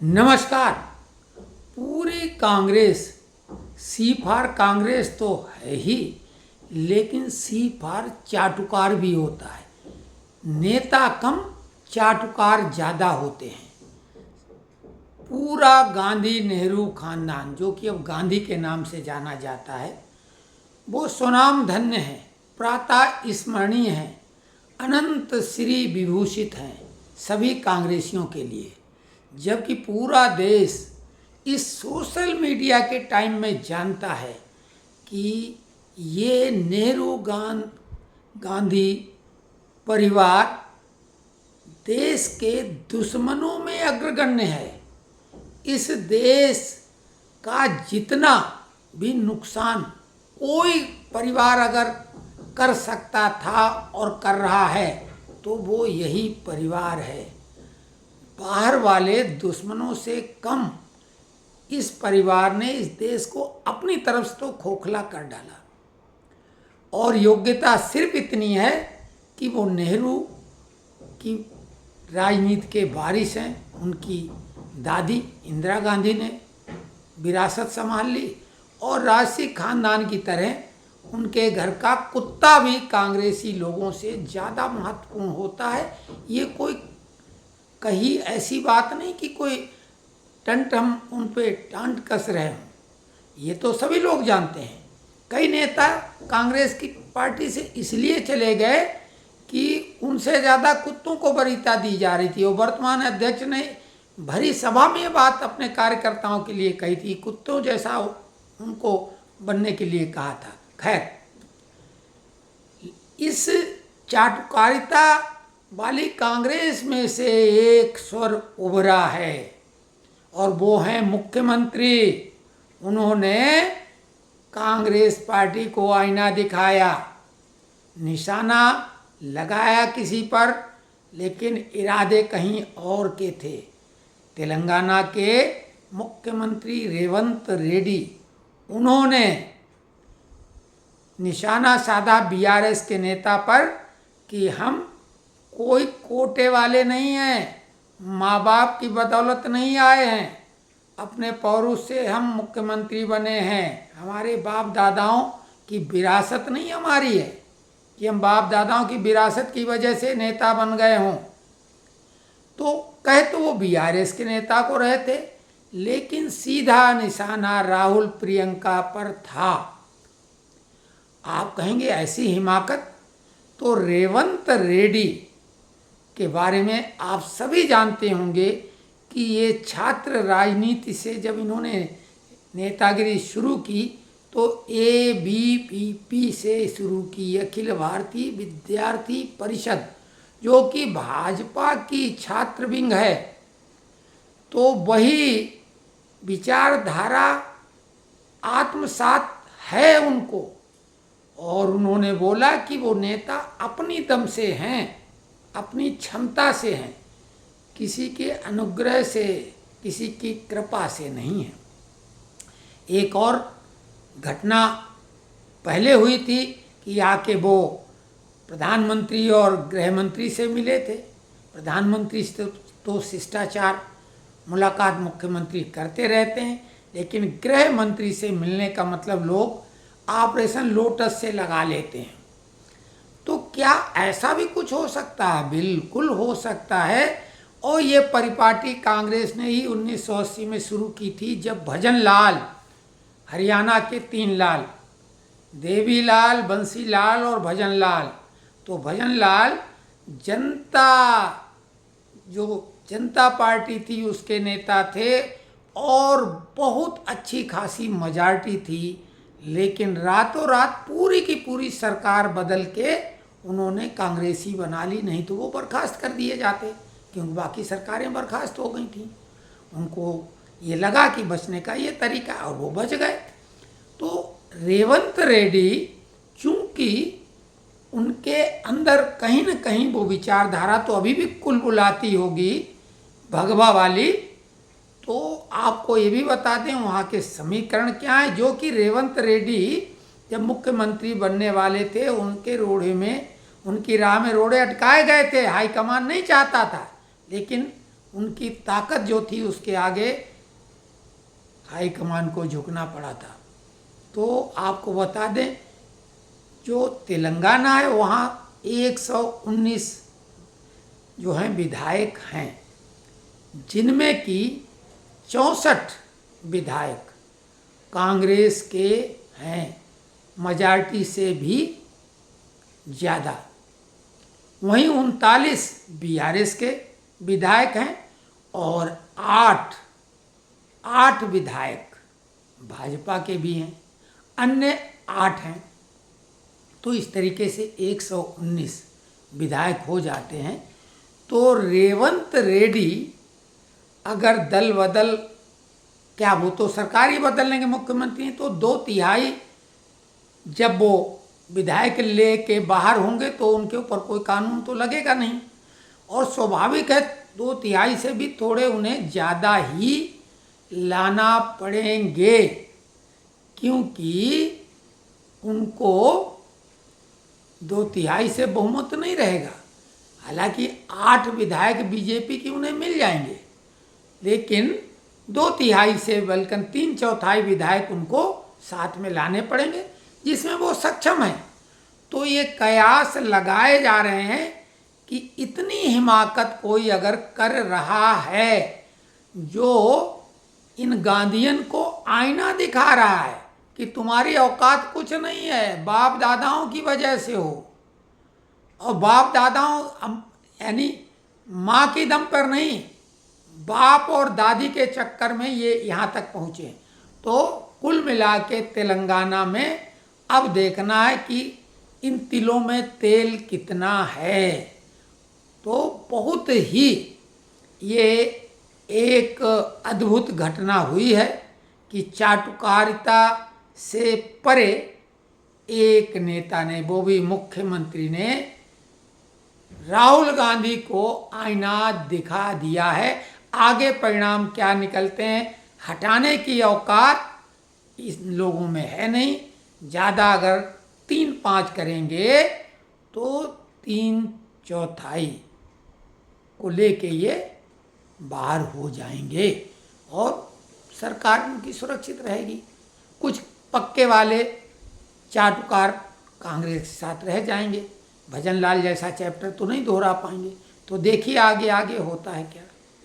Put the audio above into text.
नमस्कार। पूरी कांग्रेस सी फॉर कांग्रेस तो है ही, लेकिन सी फॉर चाटुकार भी होता है। नेता कम, चाटुकार ज़्यादा होते हैं। पूरा गांधी नेहरू खानदान, जो कि अब गांधी के नाम से जाना जाता है, वो स्वनाम धन्य है, प्रातः स्मरणीय है, अनंत श्री विभूषित हैं सभी कांग्रेसियों के लिए। जबकि पूरा देश इस सोशल मीडिया के टाइम में जानता है कि ये नेहरू गांधी परिवार देश के दुश्मनों में अग्रगण्य है। इस देश का जितना भी नुकसान कोई परिवार अगर कर सकता था और कर रहा है तो वो यही परिवार है। बाहर वाले दुश्मनों से कम इस परिवार ने इस देश को अपनी तरफ से तो खोखला कर डाला। और योग्यता सिर्फ इतनी है कि वो नेहरू की राजनीति के वारिस हैं। उनकी दादी इंदिरा गांधी ने विरासत संभाल ली और राजसी खानदान की तरह उनके घर का कुत्ता भी कांग्रेसी लोगों से ज़्यादा महत्वपूर्ण होता है। ये कोई कहीं ऐसी बात नहीं कि कोई टंट हम उन पे टांट कस रहे हों। ये तो सभी लोग जानते हैं। कई नेता कांग्रेस की पार्टी से इसलिए चले गए कि उनसे ज़्यादा कुत्तों को वरीयता दी जा रही थी। और वर्तमान अध्यक्ष ने भरी सभा में ये बात अपने कार्यकर्ताओं के लिए कही थी, कुत्तों जैसा उनको बनने के लिए कहा था। खैर, इस चाटुकारिता वाली कांग्रेस में से एक स्वर उभरा है और वो है मुख्यमंत्री। उन्होंने कांग्रेस पार्टी को आईना दिखाया, निशाना लगाया किसी पर, लेकिन इरादे कहीं और के थे। तेलंगाना के मुख्यमंत्री रेवंत रेड्डी, उन्होंने निशाना साधा बीआरएस के नेता पर कि हम कोई कोटे वाले नहीं हैं, माँ बाप की बदौलत नहीं आए हैं, अपने पौरुष से हम मुख्यमंत्री बने हैं। हमारे बाप दादाओं की विरासत नहीं हमारी है कि हम बाप दादाओं की विरासत की वजह से नेता बन गए हों। तो कहे तो वो बीआरएस के नेता को रहे थे, लेकिन सीधा निशाना राहुल प्रियंका पर था। आप कहेंगे ऐसी हिमाकत? तो रेवंत रेड्डी के बारे में आप सभी जानते होंगे कि ये छात्र राजनीति से जब इन्होंने नेतागिरी शुरू की तो ABVP से शुरू की, अखिल भारतीय विद्यार्थी परिषद, जो कि भाजपा की छात्र विंग है। तो वही विचारधारा आत्मसात है उनको। और उन्होंने बोला कि वो नेता अपनी दम से हैं, अपनी क्षमता से हैं, किसी के अनुग्रह से, किसी की कृपा से नहीं है। एक और घटना पहले हुई थी कि आके वो प्रधानमंत्री और गृह मंत्री से मिले थे। प्रधानमंत्री से तो शिष्टाचार मुलाकात मुख्यमंत्री करते रहते हैं, लेकिन गृह मंत्री से मिलने का मतलब लोग ऑपरेशन लोटस से लगा लेते हैं। तो क्या ऐसा भी कुछ हो सकता है? बिल्कुल हो सकता है। और ये परिपाटी कांग्रेस ने ही 1980 में शुरू की थी, जब भजन लाल, हरियाणा के 3 लाल, देवी लाल, बंसी लाल और भजन लाल। तो भजन लाल जनता पार्टी थी उसके नेता थे और बहुत अच्छी खासी मेजॉरिटी थी, लेकिन रातों रात पूरी की पूरी सरकार बदल के उन्होंने कांग्रेसी बना ली। नहीं तो वो बर्खास्त कर दिए जाते, क्योंकि बाकी सरकारें बर्खास्त हो गई थी। उनको ये लगा कि बचने का ये तरीका, और वो बच गए। तो रेवंत रेड्डी, चूंकि उनके अंदर कहीं न कहीं वो विचारधारा तो अभी भी कुलबुलाती होगी भगवा वाली, तो आपको ये भी बता दें वहाँ के समीकरण क्या है। जो कि रेवंत रेड्डी जब मुख्यमंत्री बनने वाले थे, उनके रोड़े में, उनकी राह में रोड़े अटकाए गए थे। हाईकमान नहीं चाहता था, लेकिन उनकी ताकत जो थी उसके आगे हाईकमान को झुकना पड़ा था। तो आपको बता दें, जो तेलंगाना है वहाँ 119 जो हैं विधायक हैं, जिनमें कि 64 विधायक कांग्रेस के हैं, मेजॉरिटी से भी ज़्यादा। वहीं 39 बीआरएस के विधायक हैं और 8 विधायक भाजपा के भी हैं, अन्य 8 हैं। तो इस तरीके से 119 विधायक हो जाते हैं। तो रेवंत रेड्डी अगर दल बदल, क्या वो तो सरकार ही बदल लेंगे मुख्यमंत्री हैं, तो 2/3 जब वो विधायक ले के बाहर होंगे तो उनके ऊपर कोई कानून तो लगेगा नहीं। और स्वाभाविक है 2/3 से भी थोड़े उन्हें ज़्यादा ही लाना पड़ेंगे, क्योंकि उनको 2/3 से बहुमत नहीं रहेगा। हालांकि 8 विधायक बीजेपी की उन्हें मिल जाएंगे, लेकिन 2/3 से बल्कि 3/4 विधायक उनको साथ में लाने पड़ेंगे, जिसमें वो सक्षम हैं। तो ये कयास लगाए जा रहे हैं कि इतनी हिमाकत कोई अगर कर रहा है, जो इन गांधीयन को आईना दिखा रहा है कि तुम्हारी औकात कुछ नहीं है, बाप दादाओं की वजह से हो, और बाप दादाओं यानी माँ की दम पर नहीं, बाप और दादी के चक्कर में ये यहाँ तक पहुँचे। तो कुल मिला के तेलंगाना में अब देखना है कि इन तिलों में तेल कितना है। तो बहुत ही ये एक अद्भुत घटना हुई है कि चाटुकारिता से परे एक नेता ने, वो भी मुख्यमंत्री ने, राहुल गांधी को आईना दिखा दिया है। आगे परिणाम क्या निकलते हैं, हटाने की औकात इस लोगों में है नहीं। ज़्यादा अगर 3-5 करेंगे तो 3/4 को लेके ये बाहर हो जाएंगे और सरकार उनकी सुरक्षित रहेगी। कुछ पक्के वाले चाटुकार कांग्रेस के साथ रह जाएंगे, भजन लाल जैसा चैप्टर तो नहीं दोहरा पाएंगे। तो देखिए आगे आगे होता है क्या।